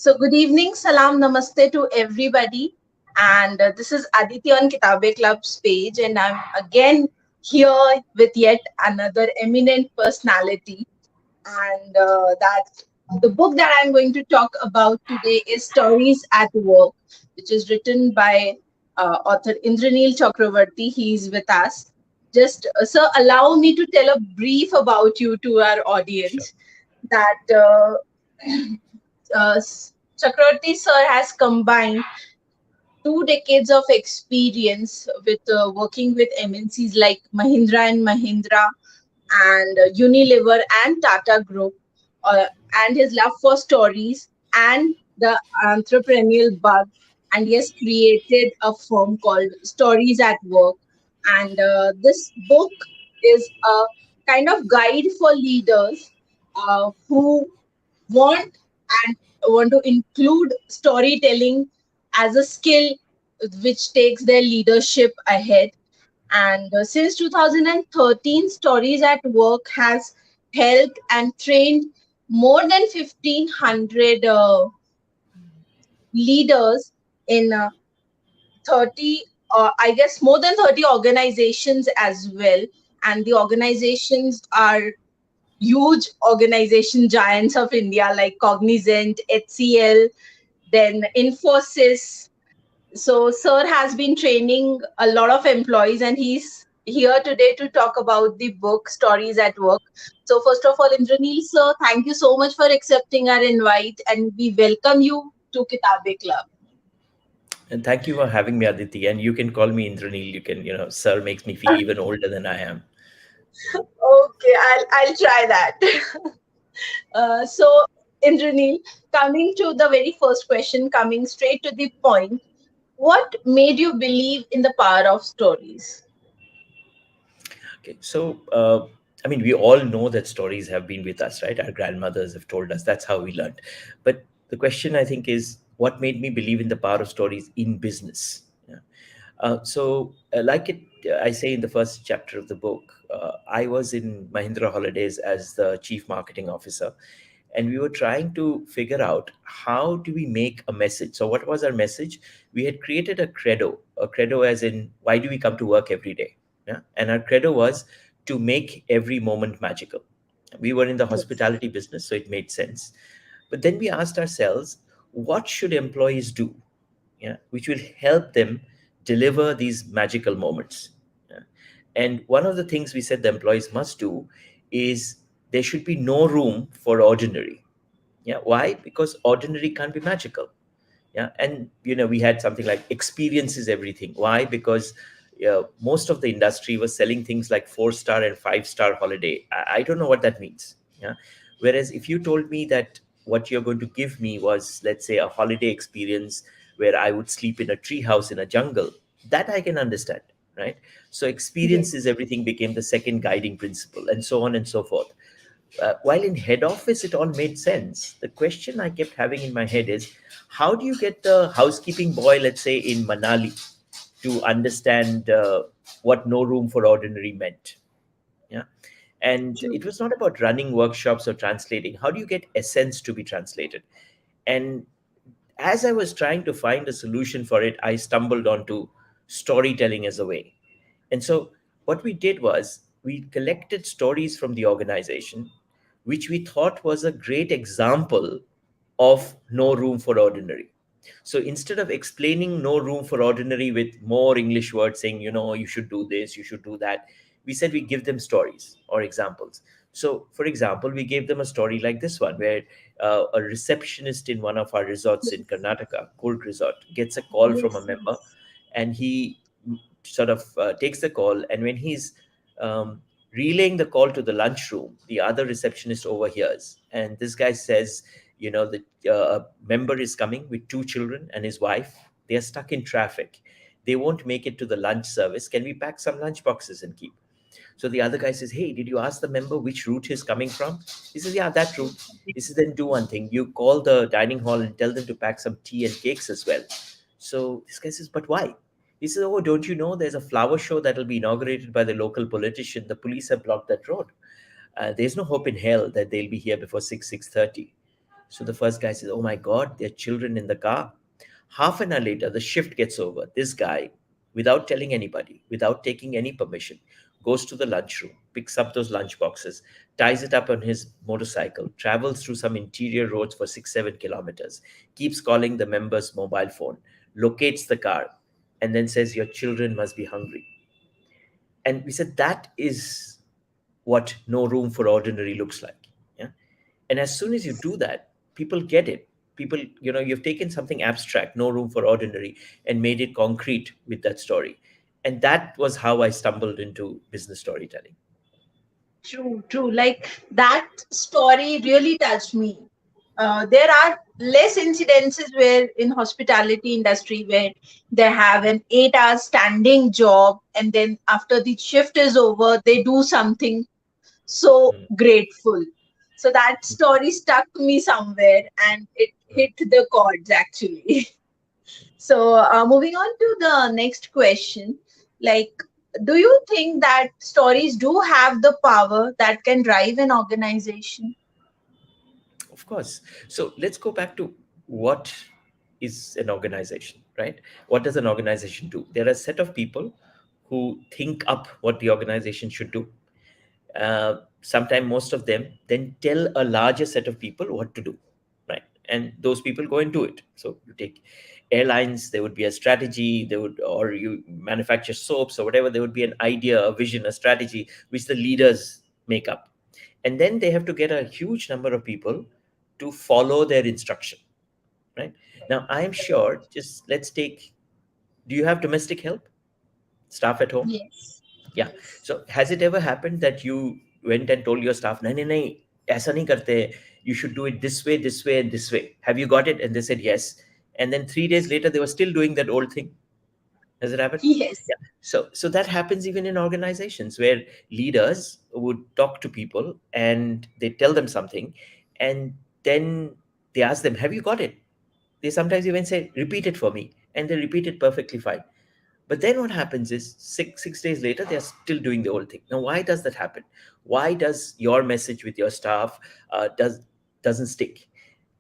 So, good evening, salam, namaste to everybody. And this is Aditi on Kitabe Club's page, and I'm again here with yet another eminent personality. And that the book that I'm going to talk about today is Stories at Work, which is written by author Indranil Chakraborty. He's with us. Just, sir, allow me to tell a brief about you to our Sure. audience that. uh, Chakravarti sir has combined 2 decades of experience with working with MNCs like Mahindra and Mahindra and Unilever and Tata Group, uh, and his love for stories and the entrepreneurial bug. And he has created a firm called Stories at Work. And this book is a kind of guide for leaders who want and want to include storytelling as a skill which takes their leadership ahead. And since 2013, Stories at Work has helped and trained more than 1,500 leaders in 30, I guess more than 30 organizations as well. And the organizations are huge organization giants of India like Cognizant, HCL, then Infosys. So, Sir has been training a lot of employees, and he's here today to talk about the book Stories at Work. So, first of all, Indranil, sir, thank you so much for accepting our invite, and we welcome you to Kitabe Club. And thank you for having me, Aditi. And you can call me Indranil. You can, sir makes me feel even older than I am. Okay, I'll try that. So, Indranil, coming to the very first question, coming straight to the point, what made you believe in the power of stories? Okay. So, we all know that stories have been with us, right? Our grandmothers have told us that's how we learned. But the question, I think, is what made me believe in the power of stories in business? Yeah. Like I say in the first chapter of the book, I was in Mahindra Holidays as the chief marketing officer, and we were trying to figure out how do we make a message. So, what was our message? We had created a credo as in why do we come to work every day? Yeah, and our credo was to make every moment magical. We were in the Yes. hospitality business, so it made sense. But then we asked ourselves, what should employees do? Yeah, which will help them deliver these magical moments. Yeah. And one of the things we said the employees must do is there should be no room for ordinary. Yeah, why? Because ordinary can't be magical. Yeah, and we had something like experience is everything. Why? Because most of the industry was selling things like 4-star and 5-star holiday. I don't know what that means. Yeah, whereas if you told me that what you're going to give me was, let's say, a holiday experience where I would sleep in a tree house in a jungle, that I can understand, right? So experience is Yes. everything became the second guiding principle, and so on and so forth. While in head office it all made sense, the question I kept having in my head is, how do you get the housekeeping boy, let's say in Manali, to understand what no room for ordinary meant? Yeah. And True. it was not about running workshops or translating. How do you get essence to be translated? And as I was trying to find a solution for it, I stumbled onto storytelling as a way. And so what we did was we collected stories from the organization, which we thought was a great example of no room for ordinary. So instead of explaining no room for ordinary with more English words saying, you should do this, you should do that, we said we give them stories or examples. So, for example, we gave them a story like this one, where a receptionist in one of our resorts in Yes. Karnataka, Cold Resort, gets a call from a Yes. member, Yes. and he sort of takes the call. And when he's relaying the call to the lunchroom, the other receptionist overhears. And this guy says, the member is coming with 2 children and his wife. They are stuck in traffic. They won't make it to the lunch service. Can we pack some lunch boxes and keep? So the other guy says, hey, did you ask the member which route he's coming from? He says, yeah, that route. He says, then do one thing. You call the dining hall and tell them to pack some tea and cakes as well. So this guy says, but why? He says, oh, don't you know there's a flower show that will be inaugurated by the local politician? The police have blocked that road. There's no hope in hell that they'll be here before 6:30. So the first guy says, "Oh my God, there are children in the car." Half an hour later, the shift gets over. This guy, without telling anybody, without taking any permission, goes to the lunchroom, picks up those lunch boxes, ties it up on his motorcycle, travels through some interior roads for 6, 7 kilometers, keeps calling the member's mobile phone, locates the car, and then says, "Your children must be hungry." And we said that is what no room for ordinary looks like. Yeah. And as soon as you do that, people get it. People, you've taken something abstract, no room for ordinary, and made it concrete with that story. And that was how I stumbled into business storytelling. True, true. Like that story really touched me. There are less incidences where in hospitality industry where they have an 8 hour standing job and then after the shift is over, they do something so Mm, grateful. So that story stuck me somewhere and it mm. hit the chords actually. So, moving on to the next question, like, do you think that stories do have the power that can drive an organization? Of course. So let's go back to what is an organization, right? What does an organization do? There are a set of people who think up what the organization should do. Sometimes most of them then tell a larger set of people what to do, right? And those people go and do it. So you take airlines, there would be a strategy, there would, or you manufacture soaps or whatever, there would be an idea, a vision, a strategy which the leaders make up, and then they have to get a huge number of people to follow their instruction, right? Now I am sure, just let's take, do you have domestic help, staff at home? Yes. Yeah. Yes. So has it ever happened that you went and told your staff, "No, no, no, aisa nahi karte, you should do it this way and this way, have you got it?" And they said yes, and then 3 days later they were still doing that old thing. Has it happened? Yes. Yeah. So that happens even in organizations where leaders would talk to people and they tell them something, and then they ask them, "Have you got it?" They sometimes even say, "Repeat it for me," and they repeat it perfectly fine. But then what happens is six days later they're still doing the old thing. Now, why does that happen? Why does your message with your staff doesn't stick?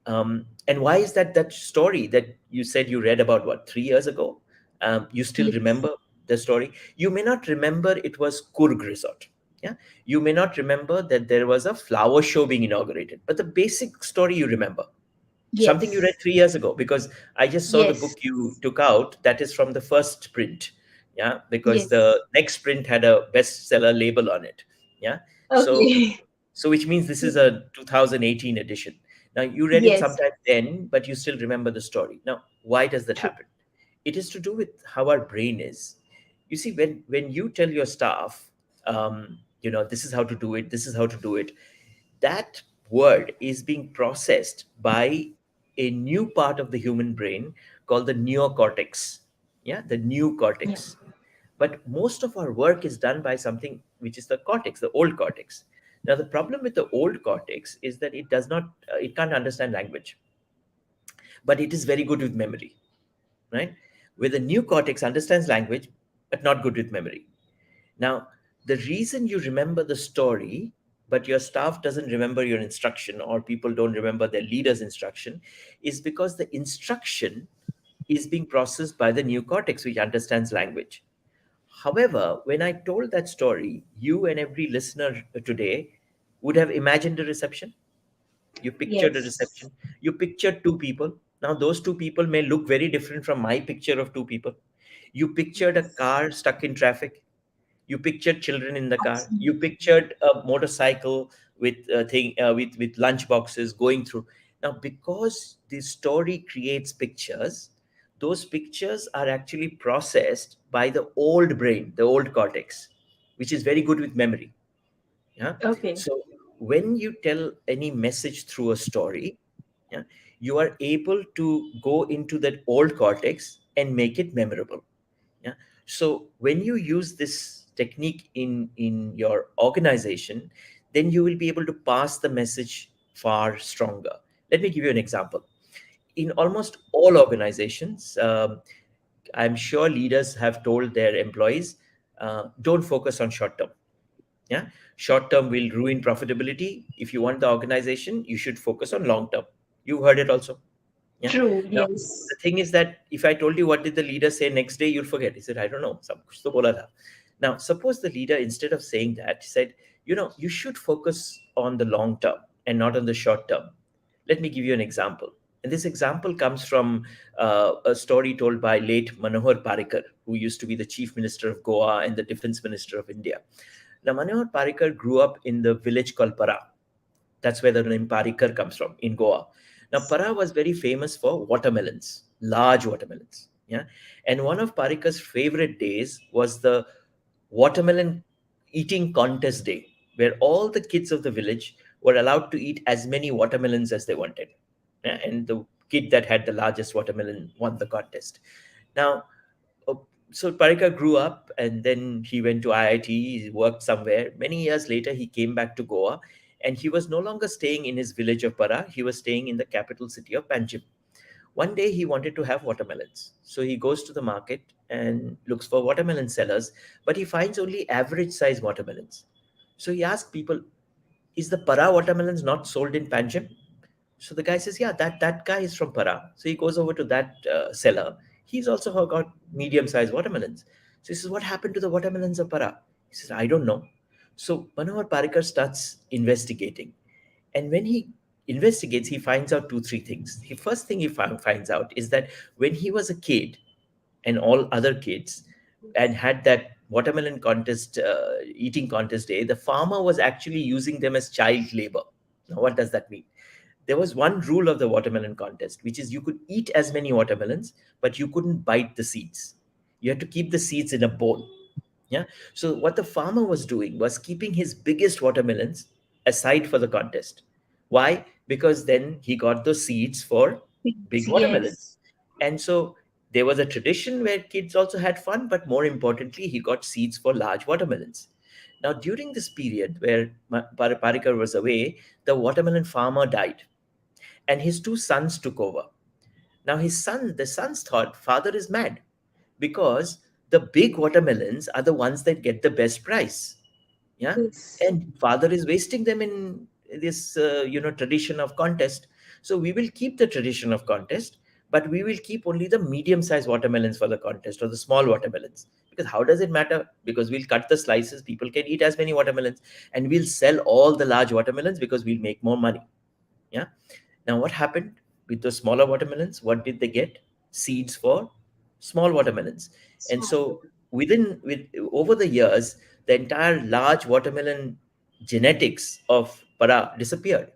And why is that story that you said you read about, what, 3 years ago? You still Yes. remember the story? You may not remember it was Kurg Resort. Yeah, you may not remember that there was a flower show being inaugurated, but the basic story you remember, something you read Yes. 3 years ago, because I just saw the Yes. book you took out that is from the first print. Yeah, because the Yes. next print had a bestseller label on it. Yeah. so Okay. so which means this is a 2018 edition. Now you read it Yes. sometime then, but you still remember the story. Now why does that True. happen? It is to do with how our brain is. You see, when you tell your staff, this is how to do it, this is how to do it, that word is being processed by a new part of the human brain called the neocortex. Yeah, the new Yeah. cortex. But most of our work is done by something which is the cortex, the old cortex. Now the problem with the old cortex is that it does not it can't understand language, but it is very good with memory, right? Where the new cortex understands language but not good with memory. Now, the reason you remember the story, but your staff doesn't remember your instruction, or people don't remember their leader's instruction, is because the instruction is being processed by the new cortex, which understands language. However, when I told that story, you and every listener today would have imagined a reception. You pictured a Yes. reception. You pictured two people. Now, those two people may look very different from my picture of two people. You pictured a Yes. car stuck in traffic. You pictured children in the car. You Absolutely. pictured a motorcycle with with lunch boxes going through. Now, because the story creates pictures, those pictures are actually processed by the old brain, the old cortex, which is very good with memory. Yeah. Okay. So when you tell any message through a story, yeah, you are able to go into that old cortex and make it memorable. Yeah. So when you use this technique in your organization, then you will be able to pass the message far stronger. Let me give you an example. In almost all organizations, I'm sure leaders have told their employees, don't focus on short term. Yeah, short term will ruin profitability. If you want the organization, you should focus on long term. You heard it also. Yeah. True. Now, Yes. the thing is that if I told you what did the leader say next day, you'll forget. He said, I don't know. Sab kuch to bola tha. Now, suppose the leader, instead of saying that, said, you should focus on the long term and not on the short term. Let me give you an example. And this example comes from a story told by late Manohar Parikar, who used to be the chief minister of Goa and the defense minister of India. Now, Manohar Parikar grew up in the village called Para. That's where the name Parikar comes from in Goa. Now, Para was very famous for watermelons, large watermelons. Yeah. And one of Parikar's favorite days was the watermelon eating contest day, where all the kids of the village were allowed to eat as many watermelons as they wanted. Yeah, and the kid that had the largest watermelon won the contest. Now, uh, so Parikar grew up and then he went to IIT, he worked somewhere. Many years later, he came back to Goa and he was no longer staying in his village of Para, he was staying in the capital city of Panjim. One day he wanted to have watermelons. So he goes to the market and looks for watermelon sellers, but he finds only average size watermelons. So he asks people, is the Para watermelons not sold in Panjim? So the guy says, yeah, that guy is from Para. So he goes over to that seller. He's also got medium-sized watermelons. So he says, what happened to the watermelons of Para? He says, I don't know. So Manohar Parikar starts investigating. And when he investigates, he finds out two, three things. The first thing he finds out is that when he was a kid and all other kids and had that watermelon contest, eating contest day, the farmer was actually using them as child labor. Now, what does that mean? There was one rule of the watermelon contest, which is you could eat as many watermelons, but you couldn't bite the seeds. You had to keep the seeds in a bowl. Yeah. So what the farmer was doing was keeping his biggest watermelons aside for the contest. Why? Because then he got those seeds for big watermelons. Yes. And so there was a tradition where kids also had fun, but more importantly, he got seeds for large watermelons. Now, during this period where Parikar was away, the watermelon farmer died and his two sons took over. Now the sons thought father is mad because the big watermelons are the ones that get the best price. Yeah. Yes. And father is wasting them in this tradition of contest. So we will keep the tradition of contest, but we will keep only the medium sized watermelons for the contest or the small watermelons, because how does it matter? Because we'll cut the slices, people can eat as many watermelons, and we'll sell all the large watermelons because we'll make more money. Yeah. Now, what happened with the smaller watermelons? What did they get? Seeds for small watermelons. And so, with over the years, the entire large watermelon genetics of Para disappeared.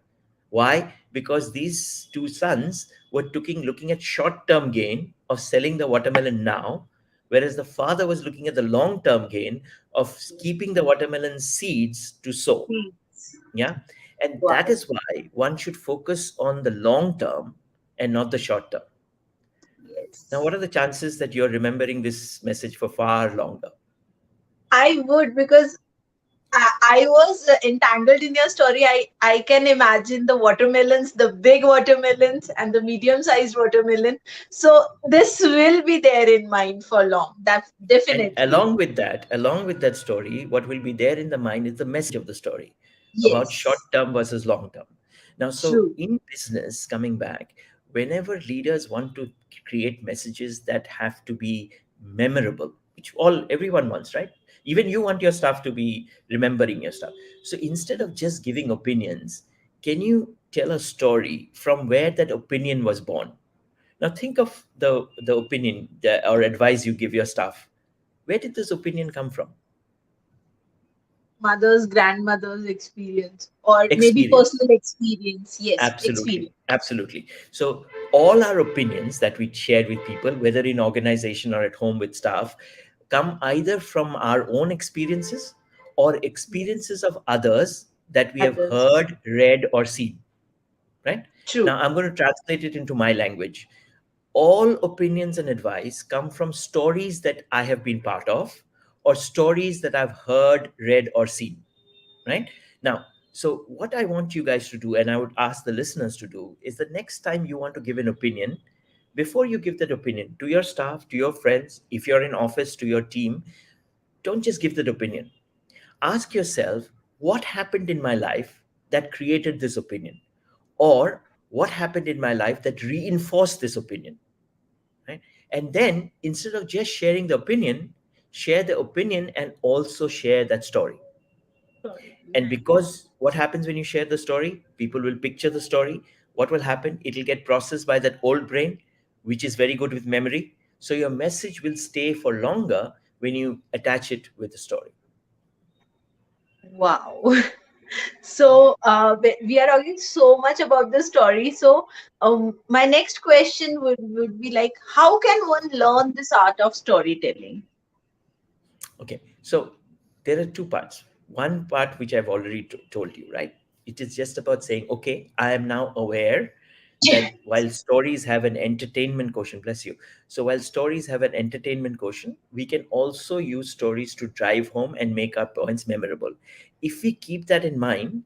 Why? Because these two sons were looking at short-term gain of selling the watermelon now, whereas the father was looking at the long-term gain of keeping the watermelon seeds to sow. Yes. Yeah. And that Wow. is why one should focus on the long term and not the short term. Now, Yes. what are the chances that you're remembering this message for far longer? I would, because I was entangled in your story. I can imagine the watermelons, the big watermelons, and the medium-sized watermelon. So this will be there in mind for long. That's And definitely. along with that story, what will be there in the mind is the message of the story about short Yes. term versus long term. Now, so True. in business, coming back, whenever leaders want to create messages that have to be memorable, which everyone wants, right? Even you want your staff to be remembering your stuff. So instead of just giving opinions, can you tell a story from where that opinion was born? Now think of the opinion or advice you give your staff. Where did this opinion come from? Mother's, grandmother's experience, or maybe Experience. personal experience. Yes, Absolutely. experience. Absolutely. So all our opinions that we share with people, whether in organization or at home with staff, come either from our own experiences or Yes. experiences of others that we have Others. heard, read, or seen. Right? True. Now I'm going to translate it into my language. All opinions and advice come from stories that I have been part of or stories that I've heard, read, or seen. Right? Now, so what I want you guys to do, and I would ask the listeners to do, is the next time you want to give an opinion, before you give that opinion to your staff, to your friends, if you're in office, to your team, don't just give that opinion. Ask yourself, what happened in my life that created this opinion? Or what happened in my life that reinforced this opinion, right? And then instead of just sharing the opinion, share the opinion and also share that story. Sorry. And because what happens when you share the story, people will picture the story. What will happen? It will get processed by that old brain, which is very good with memory. So your message will stay for longer when you attach it with the story. Wow. So we are talking so much about the story. So my next question would be like, how can one learn this art of storytelling? Okay, so there are two parts. One part which I've already told you, right? It is just about saying, okay, I am now aware that while stories have an entertainment quotient, bless you. So while stories have an entertainment quotient, we can also use stories to drive home and make our points memorable. If we keep that in mind,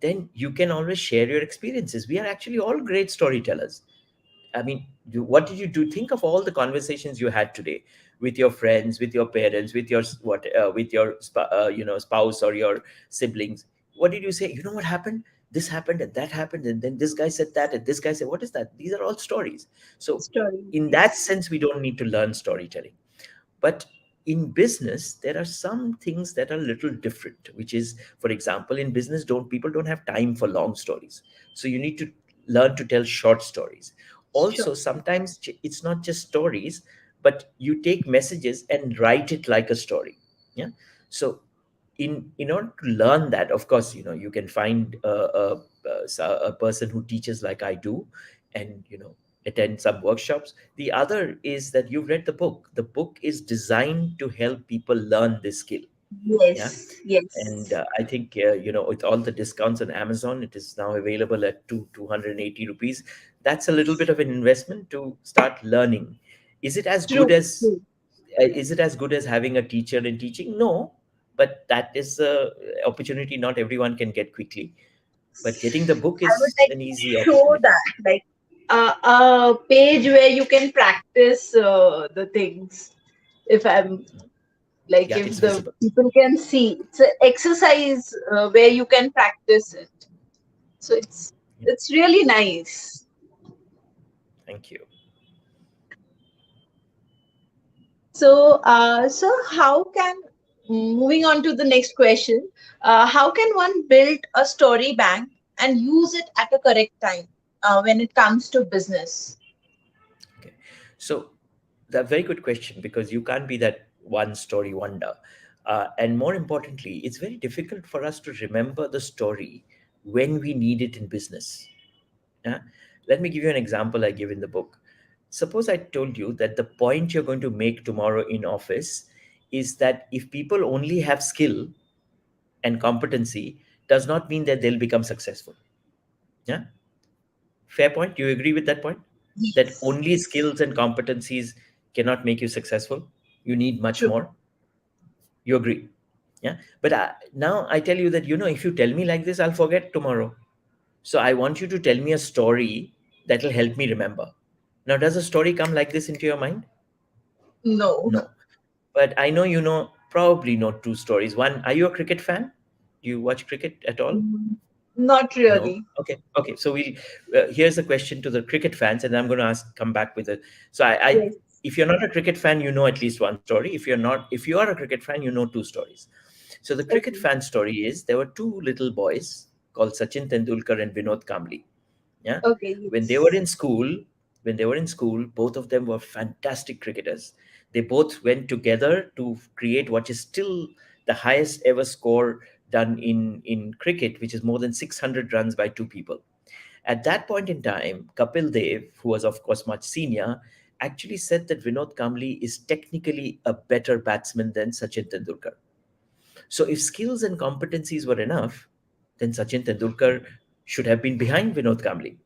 then you can always share your experiences. We are actually all great storytellers. I mean, what did you do? Think of all the conversations you had today with your friends, with your parents, with your with your spouse or your siblings. What did you say? You know what happened? This happened and that happened, and then this guy said that, and this guy said, "What is that?" These are all stories. So, Story, in that yes. sense, we don't need to learn storytelling. But in business, there are some things that are a little different, which is, for example, in business, don't people don't have time for long stories. So you need to learn to tell short stories. Sure. Also, sometimes it's not just stories, but you take messages and write it like a story. Yeah. So in order to learn that, of course, you can find a person who teaches like I do, and attend some workshops. The other is that you've read the book. The book is designed to help people learn this skill. Yeah. Yes, And yes. I think with all the discounts on Amazon, it is now available at 280 rupees. That's a little bit of an investment to start learning. Is it as good True, as true. having a teacher in teaching? No, but that is a opportunity not everyone can get quickly. But getting the book I would is like an to easy show opportunity. that, like a page where you can practice the things. If I'm like, Yeah, if it's the visible. people can see, it's an exercise where you can practice it. So Yeah, it's really nice. thank you. So how can, moving on to the next question, how can one build a story bank and use it at a correct time when it comes to business? Okay. So that's a very good question, because you can't be that one story wonder. And more importantly, it's very difficult for us to remember the story when we need it in business. Yeah? Let me give you an example I give in the book. Suppose I told you that the point you're going to make tomorrow in office is that if people only have skill and competency, does not mean that they'll become successful. Yeah. Fair point. Do you agree with that point? That Yes, only yes, skills and competencies cannot make you successful. You need much true. more. You agree? Yeah. But now I tell you that, if you tell me like this, I'll forget tomorrow. So I want you to tell me a story that will help me remember. Now, does a story come like this into your mind? No. No. But I know probably know two stories. One, are you a cricket fan? Do you watch cricket at all? Mm, not No. really. Okay. Okay. So here's a question to the cricket fans, and I'm going to come back with it. So Yes. if you're not a cricket fan, you know at least one story. If you are a cricket fan, you know two stories. So the cricket Okay. fan story is there were two little boys called Sachin Tendulkar and Vinod Kambli. Yeah. Okay. When they were Yes. in school, both of them were fantastic cricketers. They both went together to create what is still the highest ever score done in cricket, which is more than 600 runs by two people. At that point in time, Kapil Dev, who was of course much senior, actually said that Vinod Kambli is technically a better batsman than Sachin Tendulkar. So if skills and competencies were enough, then Sachin Tendulkar should have been behind Vinod Kambli.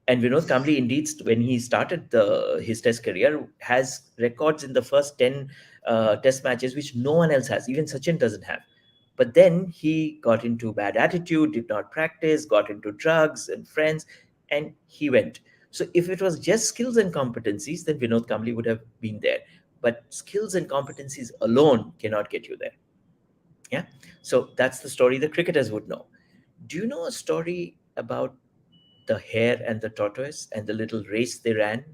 And Vinod Kambli, indeed, when he started his Test career, has records in the first 10 Test matches, which no one else has. Even Sachin doesn't have. But then he got into bad attitude, did not practice, got into drugs and friends, and he went. So if it was just skills and competencies, then Vinod Kambli would have been there. But skills and competencies alone cannot get you there. Yeah. So that's the story the cricketers would know. Do you know a story about the hare and the tortoise and the little race they ran,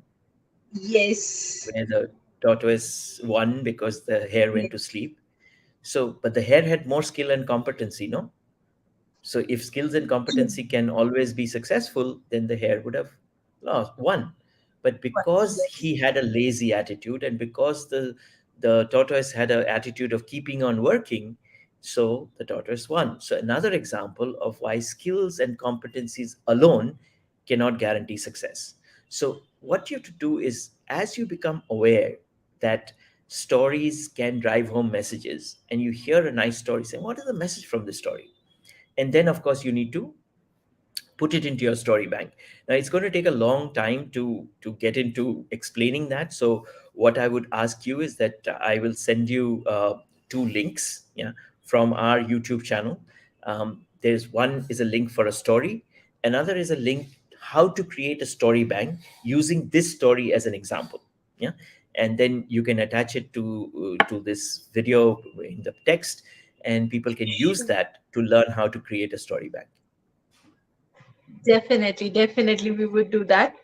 Yes. where the tortoise won because the hare went Yes. to sleep. So, but the hare had more skill and competency, no? So if skills and True. competency can always be successful, then the hare would have lost won. But But because yes. he had a lazy attitude, and because the tortoise had an attitude of keeping on working, so the tortoise won. So another example of why skills and competencies alone cannot guarantee success. So what you have to do is, as you become aware that stories can drive home messages, and you hear a nice story, saying, what is the message from this story? And then of course you need to put it into your story bank. Now it's going to take a long time to get into explaining that. So what I would ask you is that I will send you two links, yeah, from our YouTube channel. There's one is a link for a story, another is a link how to create a story bank using this story as an example, yeah. And then you can attach it to this video in the text, and people can use Sure. that to learn how to create a story bank. Definitely, definitely, we would do that.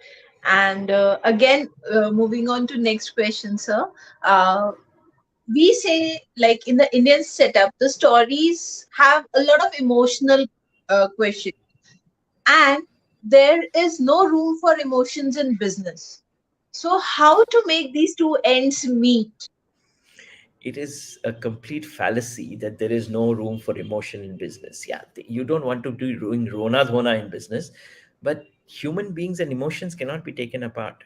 And again, moving on to next question, sir. Uh, we say, like in the Indian setup, the stories have a lot of emotional questions, and there is no room for emotions in business. So, how to make these two ends meet? It is a complete fallacy that there is no room for emotion in business. Yeah, you don't want to be doing rona dhona in business, but human beings and emotions cannot be taken apart.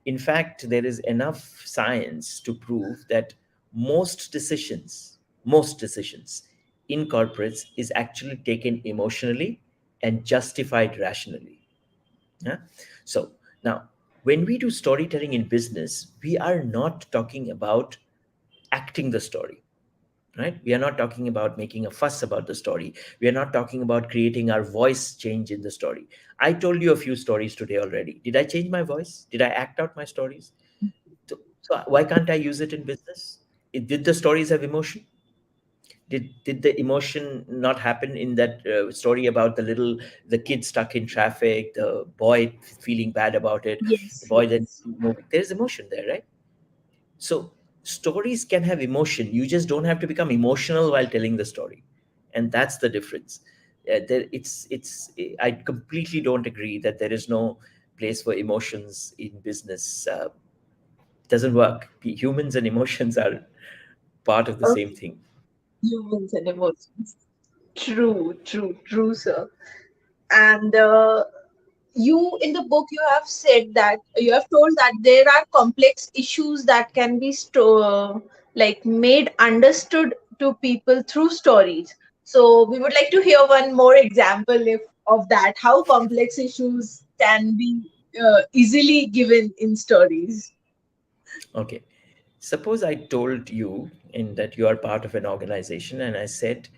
In fact, there is enough science to prove that most decisions, most decisions in corporates is actually taken emotionally and justified rationally. Yeah. So now, when we do storytelling in business, we are not talking about acting the story, right? We are not talking about making a fuss about the story. We are not talking about creating our voice change in the story. I told you a few stories today already. Did I change my voice? Did I act out my stories? So why can't I use it in business? Did the stories have emotion? Did the emotion not happen in that story about the kid stuck in traffic, the boy feeling bad about it, the Yes, boy then yes. moving? There's emotion there, right? So stories can have emotion. You just don't have to become emotional while telling the story, and that's the difference. I completely don't agree that there is no place for emotions in business. Doesn't work. Humans and emotions are part of the same Okay. thing. Humans and emotions. True, true, true, sir. And you in the book you have said that you have told that there are complex issues that can be like made understood to people through stories. So we would like to hear one more example if of that, how complex issues can be easily given in stories. Okay. Suppose I told you in that you are part of an organization, and I said,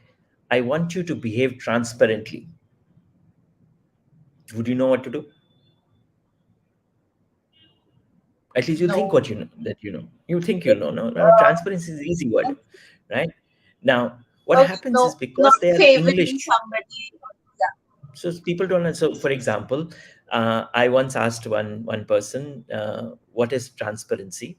I want you to behave transparently. Would you know what to do? At least you'll think No. what you know, that you know. You think you know. No, no, transparency is an easy word, right? Now, what Okay, happens is no, not because they are favoring English, somebody. Yeah. so people don't know. So, for example, I once asked one person, "What is transparency?"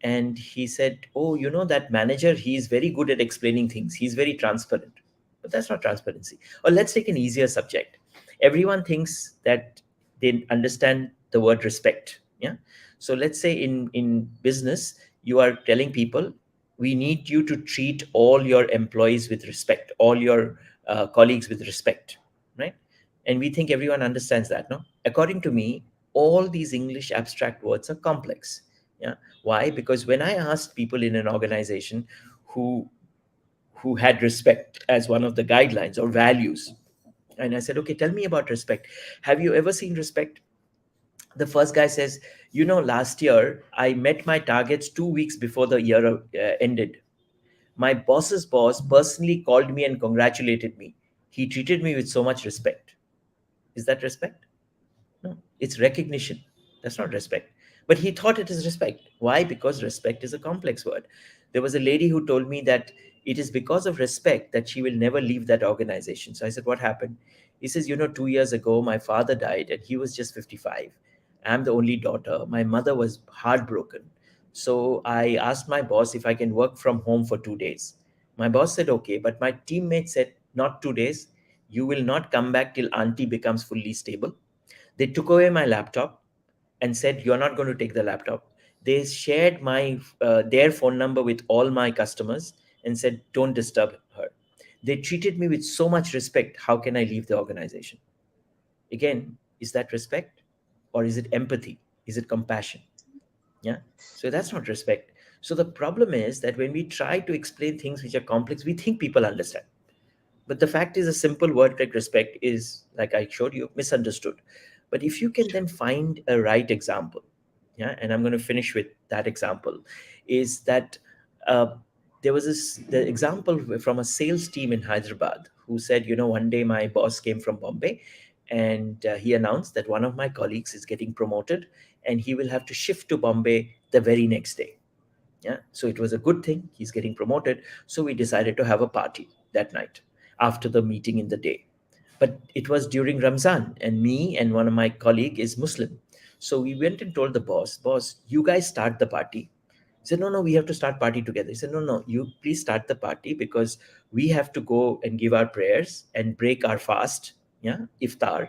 And he said, "Oh, you know that manager. He's very good at explaining things. He's very transparent." But that's not transparency. Or let's take an easier subject. Everyone thinks that they understand the word respect. Yeah. So let's say in business, you are telling people, we need you to treat all your employees with respect, all your colleagues with respect, right? And we think everyone understands that. No, according to me, all these English abstract words are complex. Yeah. Why? Because when I asked people in an organization who who had respect as one of the guidelines or values, and I said, okay, tell me about respect. Have you ever seen respect? The first guy says, last year I met my targets 2 weeks before the year ended. My boss's boss personally called me and congratulated me. He treated me with so much respect. Is that respect? No, it's recognition. That's not respect. But he thought it is respect. Why? Because respect is a complex word. There was a lady who told me that it is because of respect that she will never leave that organization. So I said, what happened? He says, 2 years ago, my father died and he was just 55. I'm the only daughter. My mother was heartbroken. So I asked my boss if I can work from home for 2 days. My boss said, okay, but my teammate said, not 2 days. You will not come back till auntie becomes fully stable. They took away my laptop and said, you're not going to take the laptop. They shared their phone number with all my customers and said, don't disturb her. They treated me with so much respect. How can I leave the organization? Again, is that respect, or is it empathy? Is it compassion? Yeah. So that's not respect. So the problem is that when we try to explain things which are complex, we think people understand. But the fact is, a simple word like respect is, like I showed you, misunderstood. But if you can then find a right example, yeah, and I'm going to finish with that example, is that uh, there was the example from a sales team in Hyderabad who said, one day my boss came from Bombay, and he announced that one of my colleagues is getting promoted and he will have to shift to Bombay the very next day. Yeah, so it was a good thing, he's getting promoted. So we decided to have a party that night after the meeting in the day. But it was during Ramzan, and me and one of my colleague is Muslim. So we went and told the boss, you guys start the party. He said, no, we have to start party together. He said, no, you please start the party, because we have to go and give our prayers and break our fast, yeah, iftar,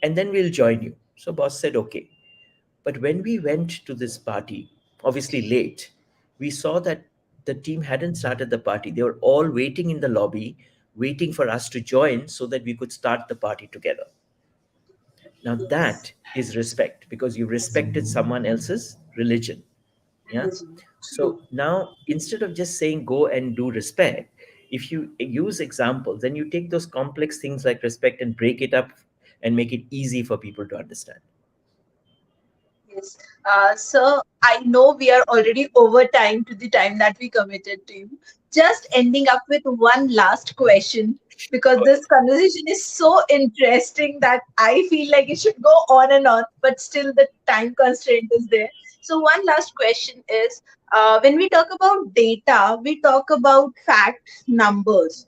and then we'll join you. So boss said, okay. But when we went to this party, obviously late, we saw that the team hadn't started the party. They were all waiting in the lobby, waiting for us to join so that we could start the party together. Now that is respect, because you respected someone else's religion. Yeah. So now, instead of just saying go and do respect, if you use examples, then you take those complex things like respect and break it up and make it easy for people to understand. Yes. So I know we are already over time to the time that we committed to you. Just ending up with one last question, because Go ahead. this conversation is so interesting that I feel like it should go on and on, but still the time constraint is there. So one last question is, when we talk about data, we talk about facts, numbers.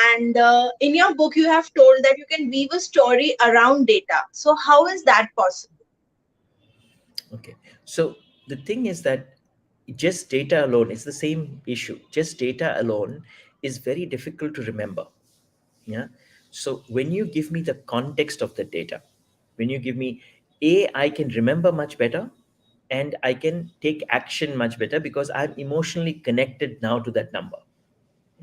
And in your book, you have told that you can weave a story around data. So how is that possible? Okay. So the thing is that just data alone is the same issue. Just data alone is very difficult to remember. Yeah. So when you give me the context of the data, when you give me I can remember much better, and I can take action much better because I'm emotionally connected now to that number.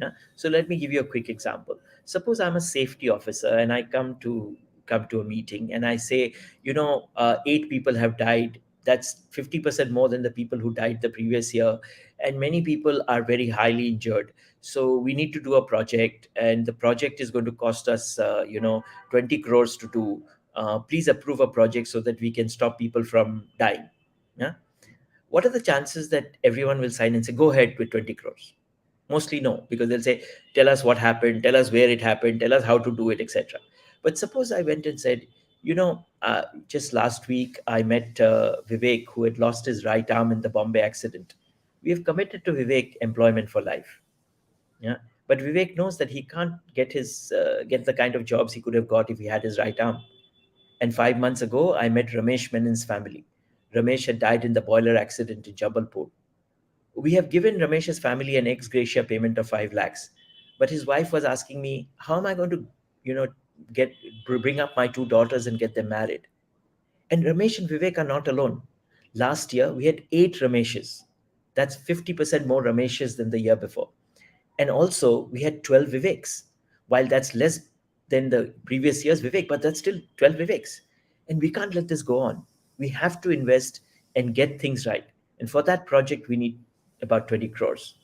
Yeah. So let me give you a quick example. Suppose I'm a safety officer and I come to a meeting and I say, 8 people have died. That's 50% more than the people who died the previous year, and many people are very highly injured. So we need to do a project, and the project is going to cost us, 20 crores to do. Please approve a project so that we can stop people from dying. Yeah. What are the chances that everyone will sign and say, go ahead with 20 crores? Mostly no, because they'll say, tell us what happened, tell us where it happened, tell us how to do it, etc. But suppose I went and said, just last week I met Vivek, who had lost his right arm in the Bombay accident. We have committed to Vivek employment for life. Yeah. But Vivek knows that he can't get the kind of jobs he could have got if he had his right arm. And 5 months ago, I met Ramesh Menon's family. Ramesh had died in the boiler accident in Jabalpur. We have given Ramesh's family an ex gratia payment of 5 lakhs. But his wife was asking me, how am I going to, you know, get bring up my two daughters and get them married? And Ramesh and Vivek are not alone. Last year, we had 8 Rameshes. That's 50% more Rameshes than the year before. And also, we had 12 Viveks. While that's less than the previous year's Vivek, but that's still 12 Viveks. And we can't let this go on. We have to invest and get things right. And for that project, we need about 20 crores.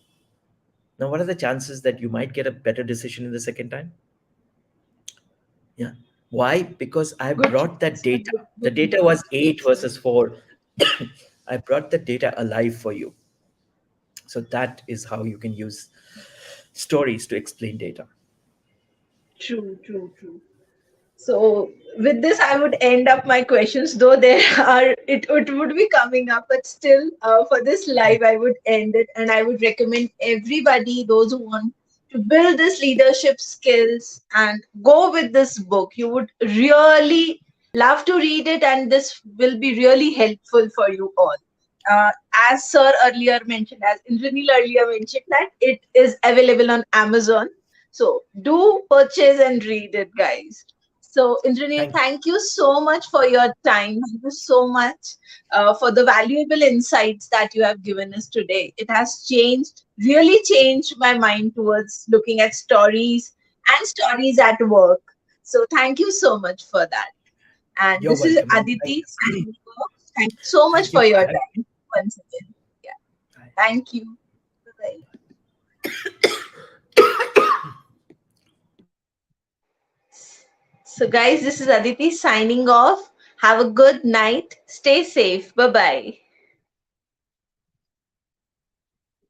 Now, what are the chances that you might get a better decision in the second time? Yeah. Why? Because I Good brought that choice. data. Good, The good data was choice. 8 versus 4. I brought the data alive for you. So that is how you can use stories to explain data. True, true, true. So with this, I would end up my questions, though there are it would be coming up, but still, for this live, I would end it, and I would recommend everybody, those who want to build this leadership skills and go with this book. You would really love to read it, and this will be really helpful for you all. As Sir earlier mentioned, as Indranil earlier mentioned, that it is available on Amazon. So do purchase and read it, guys. So, Indranil, Thank thank you so much for your time. Thank you so much for the valuable insights that you have given us today. It has really changed my mind towards looking at stories and stories at work. So, thank you so much for that. And You're this is welcome. And Aditi signing off. Thank you so much thank you. for your Thank time once again. Yeah. you. Thank you. Bye. So, guys, this is Aditi signing off. Have a good night. Stay safe. Bye bye.